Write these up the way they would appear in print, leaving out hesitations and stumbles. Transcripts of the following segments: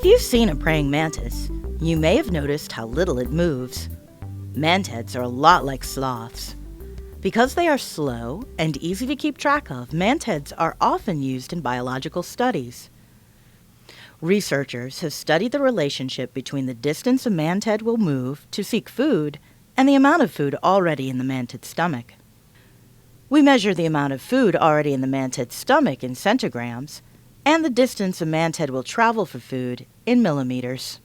If you've seen a praying mantis, you may have noticed how little it moves. Mantids are a lot like sloths. Because they are slow and easy to keep track of, mantids are often used in biological studies. Researchers have studied the relationship between the distance a mantid will move to seek food and the amount of food already in the mantid's stomach. We measure the amount of food already in the mantid's stomach in centigrams and the distance a mantid will travel for food in millimeters.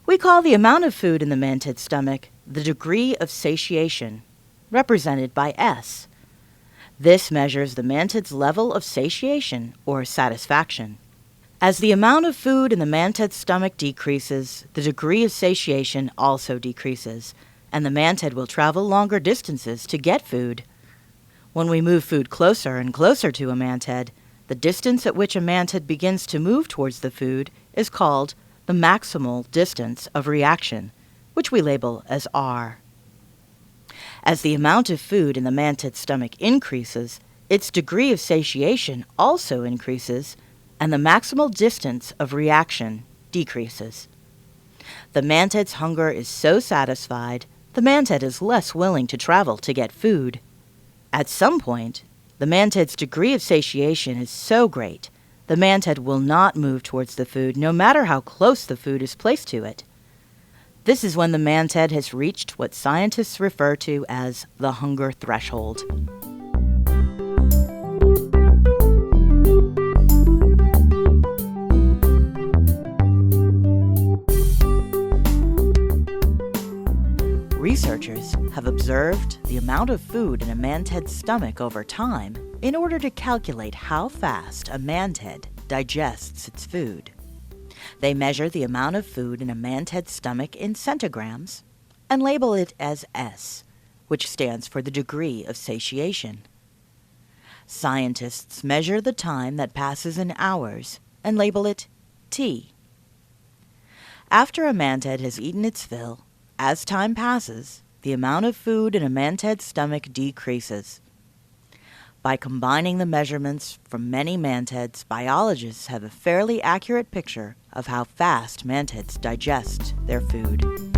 We call the amount of food in the mantid's stomach the degree of satiation, represented by S. This measures the mantid's level of satiation or satisfaction. As the amount of food in the mantid's stomach decreases, the degree of satiation also decreases, and the mantid will travel longer distances to get food. When we move food closer and closer to a mantid, the distance at which a mantid begins to move towards the food is called the maximal distance of reaction, which we label as R. As the amount of food in the mantid's stomach increases, its degree of satiation also increases, and the maximal distance of reaction decreases. The mantid's hunger is so satisfied, the mantid is less willing to travel to get food. At some point, the mantid's degree of satiation is so great, the mantid will not move towards the food no matter how close the food is placed to it. This is when the mantid has reached what scientists refer to as the hunger threshold. Researchers have observed the amount of food in a mantid's stomach over time in order to calculate how fast a mantid digests its food. They measure the amount of food in a mantid's stomach in centigrams and label it as S, which stands for the degree of satiation. Scientists measure the time that passes in hours and label it T. After a mantid has eaten its fill, as time passes, the amount of food in a mantid's stomach decreases. By combining the measurements from many mantids, biologists have a fairly accurate picture of how fast mantids digest their food.